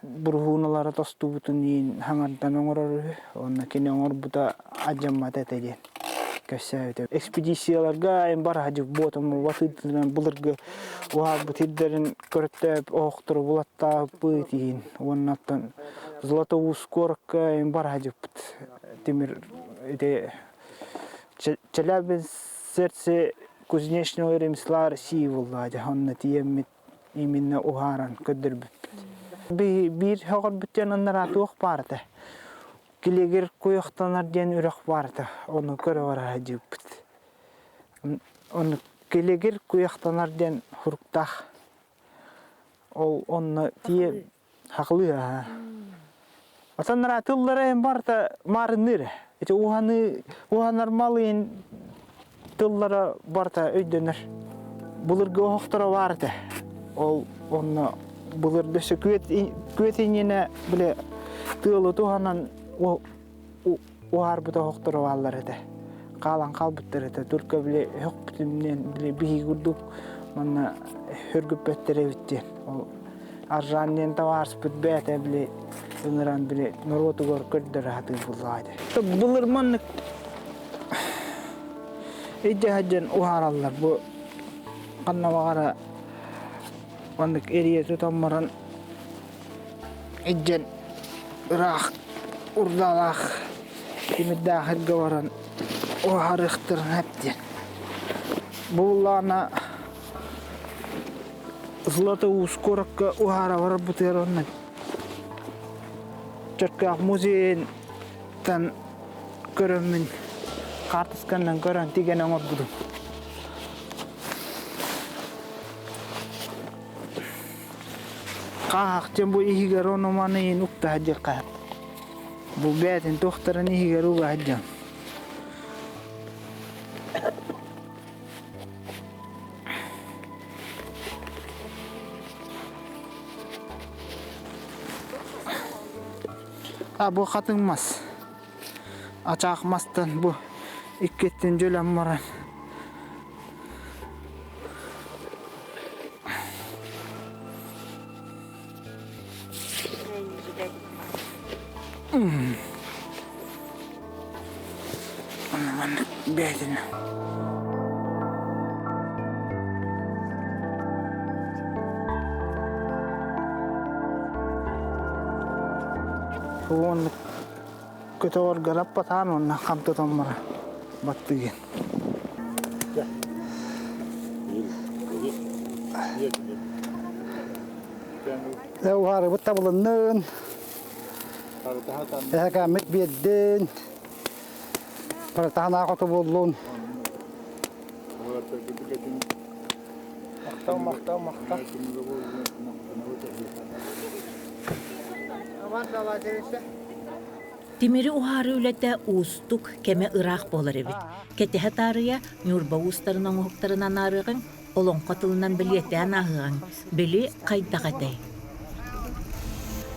burhunalara tostu bütün yin hangardan oğurları. Onunla kine oğur bu da acamada deyivde. Köşede ekspedisiyalarga en bar hacı botum vatıdından bulurga var bu tidlerin körtep oqtur bulatta bıtin ondan Zlatouskorka en bar hacı demir de Челябинск сердце кузнечного ремесла России владе он тем именно угаран кадр bir haqar bütün onlara tuq bardı. Kilegir koyuqtanar diyen ürek vardı. Onu göre var hacı. Onu kilegir koyuqtanar diyen huruktaq. Onu diye haqlı ya. Atanlar atıllara en barda marınır. İşte uhanlar malıyın tıllara barda öydönür. Bulurga oqtara vardı. Onu bulur döşe küvetinine bile tığlı tuhanan o harbuda oqtara varlar edi. kalan kalbıttır ete Türk'e bile yok bütümden bile bihi kurduk bana hürgüp ettere bitti. O Arjantin tavars bit bete bile ınıran bile Norveç'e görkürdür hatı bulaydı. Bulur manlık İyice hacen uharallar bu kanna vara manlık eriye tutammaran İyice Irak urdalak kimi dahil gavaran uharıktır hepti. Bullana Zlata uskorakka uhara var bu teronnak. Çarkak muzeyin tan görümün kartıskandan gören tigene ngor budu. Kahak jembo ihigaro no manayin ukta hajjaqat. Bu betin tohtaran ihigaro ga hajjam. Bu katılmaz. Açakmazdan bu ikketten jölem varan. Aman beydin. Huwon ketawar galap patano na kamto tomara batigin. Leo har bu tablanın. Kamet biedin. Para tahana ko to bolon. Maktaw. Timiri uharı ülete uustuk keme Irak bolar ebit. Ketehe tarıya Nurba uustarının uhuktarından arığın, olon katılından bilyetten ahığın, bili kaydağatay.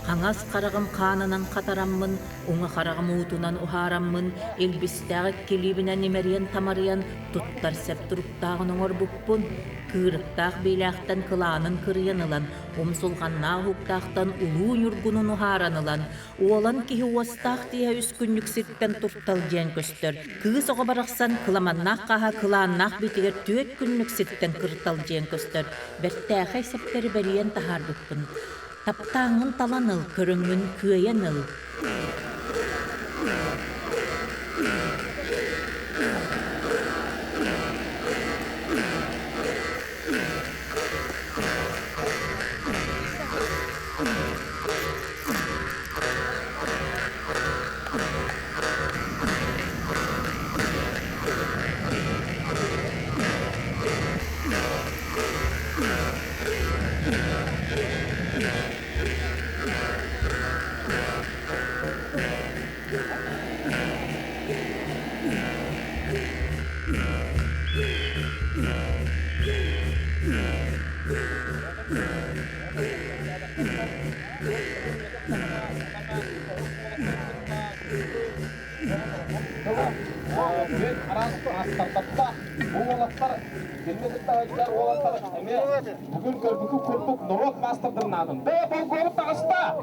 Hangas karagım kanınan kataramın, uңa karagım uğutunan uharamın, elbistağı kilibine nimeriyen tamariyan, tuttar septuruktağın oңor buppun, kırıktağ beylağtan kılağının kırıyanılan, omsulğanna huktağtan ulu yurgunun uharanılan, oğlan ki huvastağ diye üskünlük sirtten turtalcayan köstör, kız oğa baraqsan kılamannağ kaha kılağannağ bitiger tüet günlük sirtten kırtalcayan köstör, bertağay septeri beriyen tahar buppun. Taptağın talanıl, körüngün küyeyenil. Bugün körpük Norveç bastırdım nadım. Be bol govu tağısta.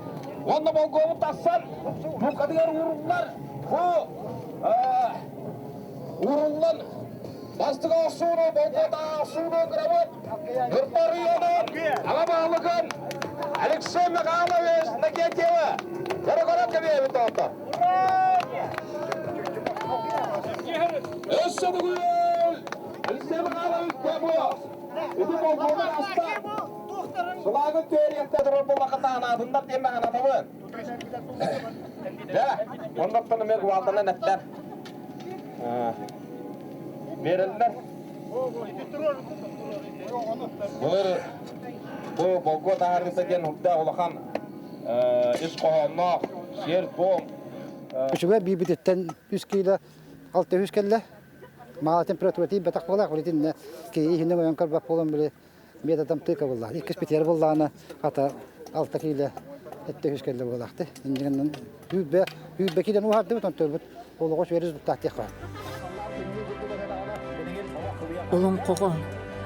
Onda bol govu tağsan. Bu kadıgar uğurlar. Bu uğurlar. Bastığa suunu, bolgoda suunu kıramın. Hırtları yolun. Alabağlıkın. Alexey Mekhalovich Naketeva. Yarı kebiye bir tahta. Eşhedü gül. Alexey Mekhalovich Naketeva. Itu mau gomen asta. Selalu teriyakta durur bu makatan adından temben anadımın. Ya, ondan sonra mer kuvaltana netler. Verirler. Bu bolgo taharisa gen hukda olakan iş kohanna, şer bom. Şöyle bir bitetten 100 kilo 600 kilo. Ma temperatürati betak bolak ulitin ki ihne goyan kar bak bolan bile meda tam tıka bollah. İkis biter bollana hata 6 kilo 700 kilo bolaktı. İnden hübbe kiden uhardı ton töbüt. Olu goş veriz bu tahtiye. Олон қоғы.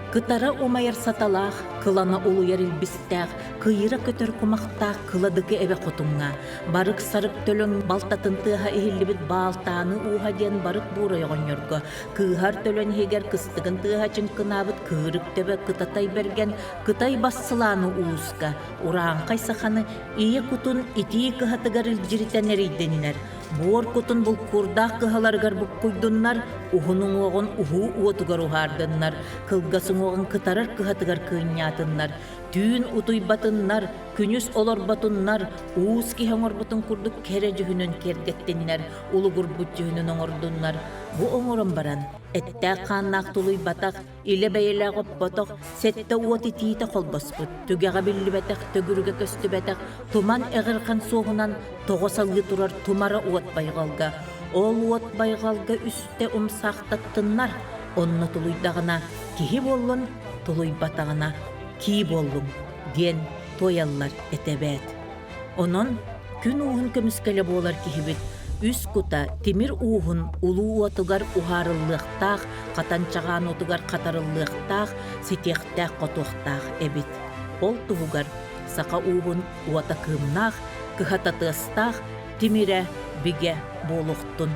Кытара умайыр саталақ, кылана улуяр илбістәқ, кыйыра көтөр кумақтақ кыладықы әбе қотуңа. Барық сарып төлін балтатын тыға ихиллибіт балтаны уға ден барық бұрай ғоньорғы. Кыйхар төлін хегер кыстығын тыға чын кынабыт кыйрып төбі кытатай берген кытай бассыланы уызға. Ураған қайсақаны ие кутун итии кыхатыгар илжиритен әрейденінер. Бор кутун бұл курдақ кыхаларгар бұқ құйдыннар, ухунун оғын уху уотугар ухардыннар, кылгасын оғын кытарар кыхатыгар кыйнятыннар, түйін утуйбатыннар, күнүс олор батыннар, уыз кихоңор бутын курдук кере жүхінін кергеттеннер, улугур бұт жүхінін оңордыннар. Бу оңорын баран, әтті қаннақ тулуй батақ, иле бәйелі ғып батақ, сәтті уоти тиіті қолбаспыт, түгеға білі бәтақ, төгіріге көсті бәтақ, туман әғірқан соғынан тоғысалғы тұрар тумара уот байғалға. Ол уот байғалға үсті ұмсақтаттыннар, онны тулуйдағына кихи болын, тулуй батағына ки болын, ден тояллар әтәбәт. Онын күн уғын көміскелі болар кихибет, үс кута темир уғын улу уатыгар ухарыллықтақ, қатанчаған отыгар қатарыллықтақ, сетектақ қотуқтақ әбет. Ол тұғығар сақа уғын уата кымнақ, кыхататыстақ, темире биге болуқтын.